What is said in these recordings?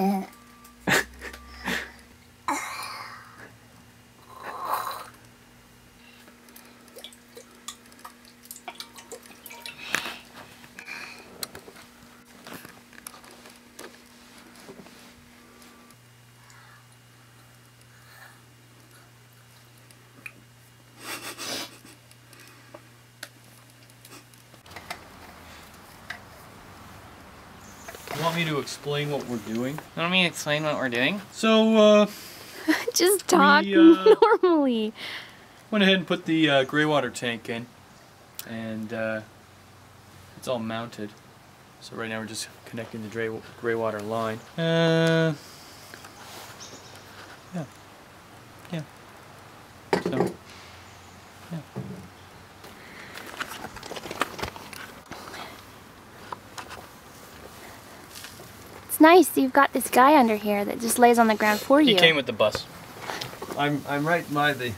You want me to explain what we're doing? You want me to explain what we're doing? So, just talk normally. Went ahead and put the graywater tank in, and it's all mounted. So right now we're just connecting the graywater line. Yeah. So, yeah. It's nice you've got this guy under here that just lays on the ground for you. He came with the bus. I'm right by the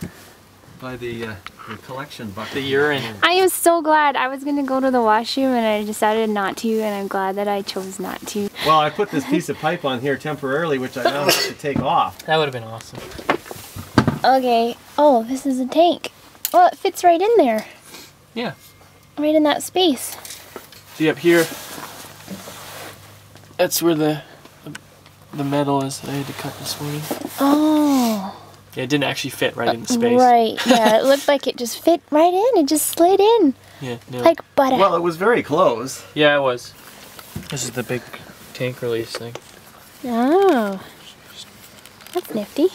collection bucket. The urine. I am so glad. I was gonna go to the washroom and I decided not to, and I'm glad that I chose not to. Well, I put this piece of pipe on here temporarily, which I now have to take off. That would have been awesome. Okay. Oh, this is a tank. Oh, it fits right in there. Yeah. Right in that space. See up here? That's where the metal is that I had to cut this morning. Oh. Yeah, it didn't actually fit right in the space. Right. Yeah, it looked like it just fit right in. It just slid in. Yeah. No. Like butter. Well, it was very close. Yeah, it was. This is the big tank release thing. Oh. That's nifty.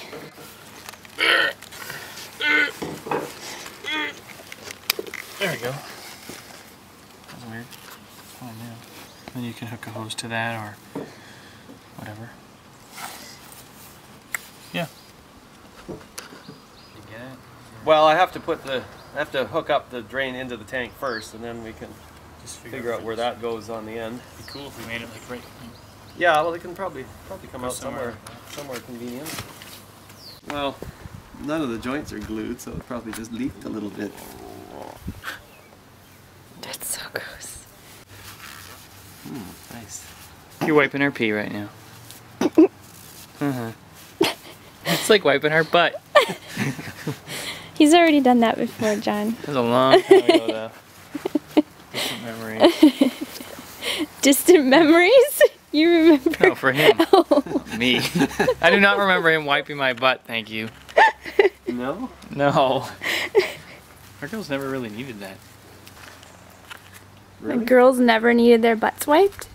There we go. That's weird. Oh, yeah. Then you can hook a hose to that or whatever. Yeah. You get it? Well, I have to hook up the drain into the tank first, and then we can just figure out where that goes on the end. It'd be cool if we made it like right. Yeah, well, it can probably come out somewhere convenient. Well, none of the joints are glued, so it probably just leaked a little bit. That's so gross. Nice. You're wiping her pee right now. It's like wiping her butt. He's already done that before, John. That was a long time ago, though. Distant memory. Distant memories? You remember? No, for him. Oh. Me. I do not remember him wiping my butt, thank you. No? No. Our girls never really needed that. Really? Girls never needed their butts wiped?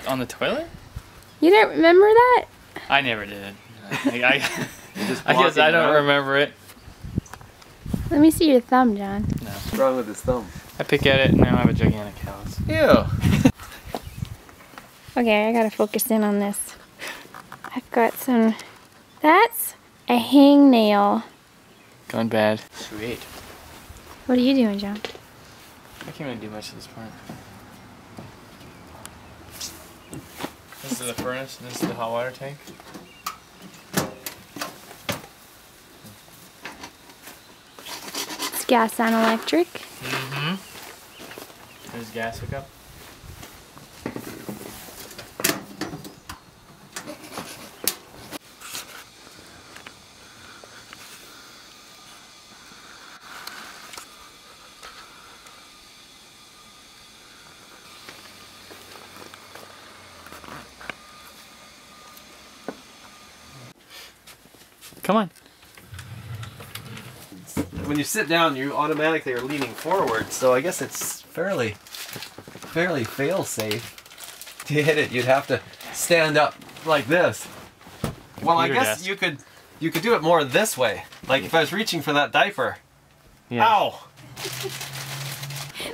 On the toilet? You don't remember that? I never did. I guess I don't remember it. Let me see your thumb, John. No. What's wrong with his thumb? I pick at it and now I have a gigantic callus. Ew. Okay, I gotta focus in on this. I've got some... That's a hangnail. Gone bad. Sweet. What are you doing, John? I can't really do much at this point. This is the furnace and this is the hot water tank. It's gas and electric. Mm-hmm. There's gas hookup. Come on. When you sit down, you automatically are leaning forward, so I guess it's fairly fail-safe. To hit it, you'd have to stand up like this. Well, I guess you could do it more this way. Like if I was reaching for that diaper. Yeah. Ow!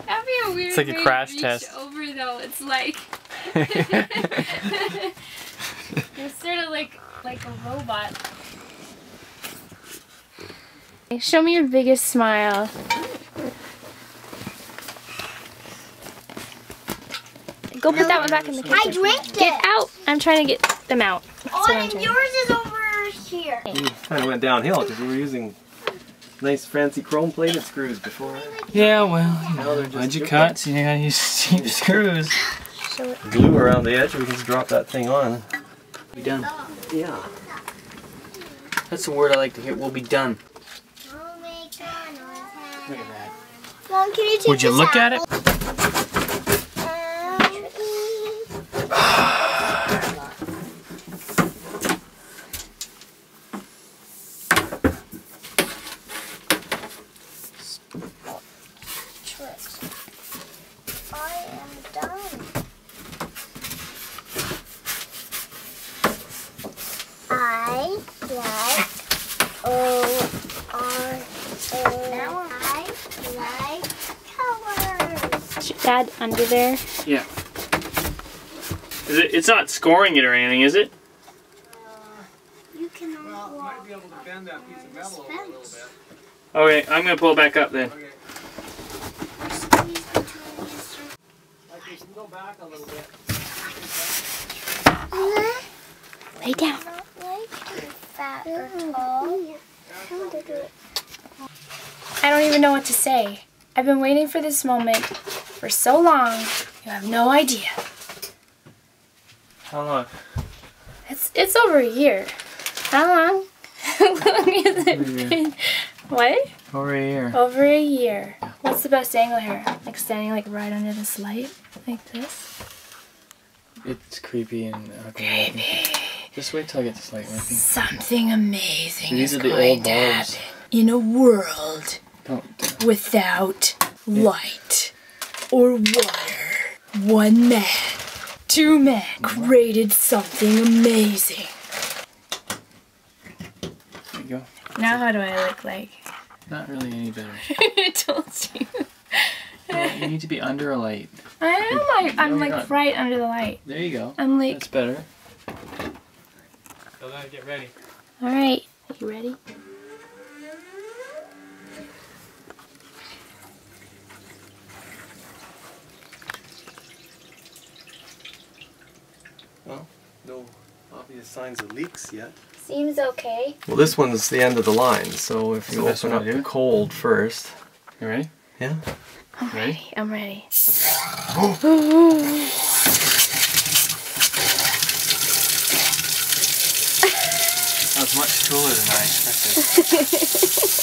That'd be a weird It's like a crash test. over though. It's like it's sort of like a robot. Show me your biggest smile. Go put that one back in the kitchen. I drank it. Get out! I'm trying to get them out. Oh, and yours is over here. Kind of went downhill because we were using nice fancy chrome plated screws before. Yeah, well, you Now know, they're just why'd you good cut? ones. So you gotta use cheap screws. Show it. Glue around the edge, we can just drop that thing on. Be done. Yeah. That's the word I like to hear. We'll be done. Oh my God. Look at that. Mom, can you take Would you this look at apple? it? I am done. I like I like colors. Is your dad under there? Yeah. It's not scoring it or anything, is it? You can Might be able to bend that piece of metal over a little bit. Okay, I'm gonna pull it back up then. Okay. squeeze between these. Like you can go back a little bit. Lay down. I don't like too fat or tall. I want to do it. I don't even know what to say. I've been waiting for this moment for so long. You have no idea. How long? It's over a year. How long? How long has it been? What? Over here. Over a year. What's the best angle here? Like standing like right under this light? Like this? It's creepy and ugly. Creepy. Just wait till I get this light working. Something amazing These is are the going old to bulbs. happen in a world Don't. without light or water. One man, two men created something amazing. There you go. Now how do I look like? Not really any better. I told you. You need to be under a light. I'm you're like not. right under the light. There you go. I'm like, That's better. So now get ready. all right. You ready? Well, no obvious signs of leaks yet. Seems okay. Well, this one's the end of the line, so if you That's the open best way up to do the it. cold first. You ready? Yeah. I'm Ready? ready. I'm ready. That was much cooler than I expected.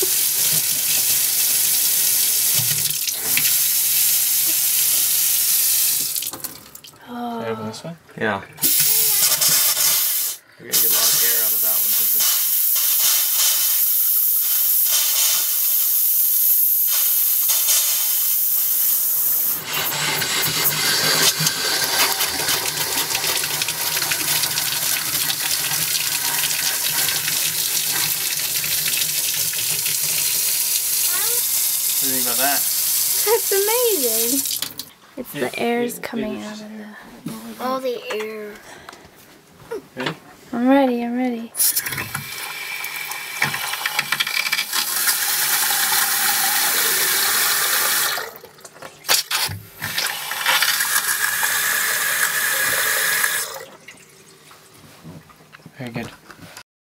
Can I open this one? Yeah. You're gonna get a lot of air out of that one because it's. What do you think about that? That's amazing. It's the air's coming out of the... All the air. Ready? I'm ready. I'm ready. Very good.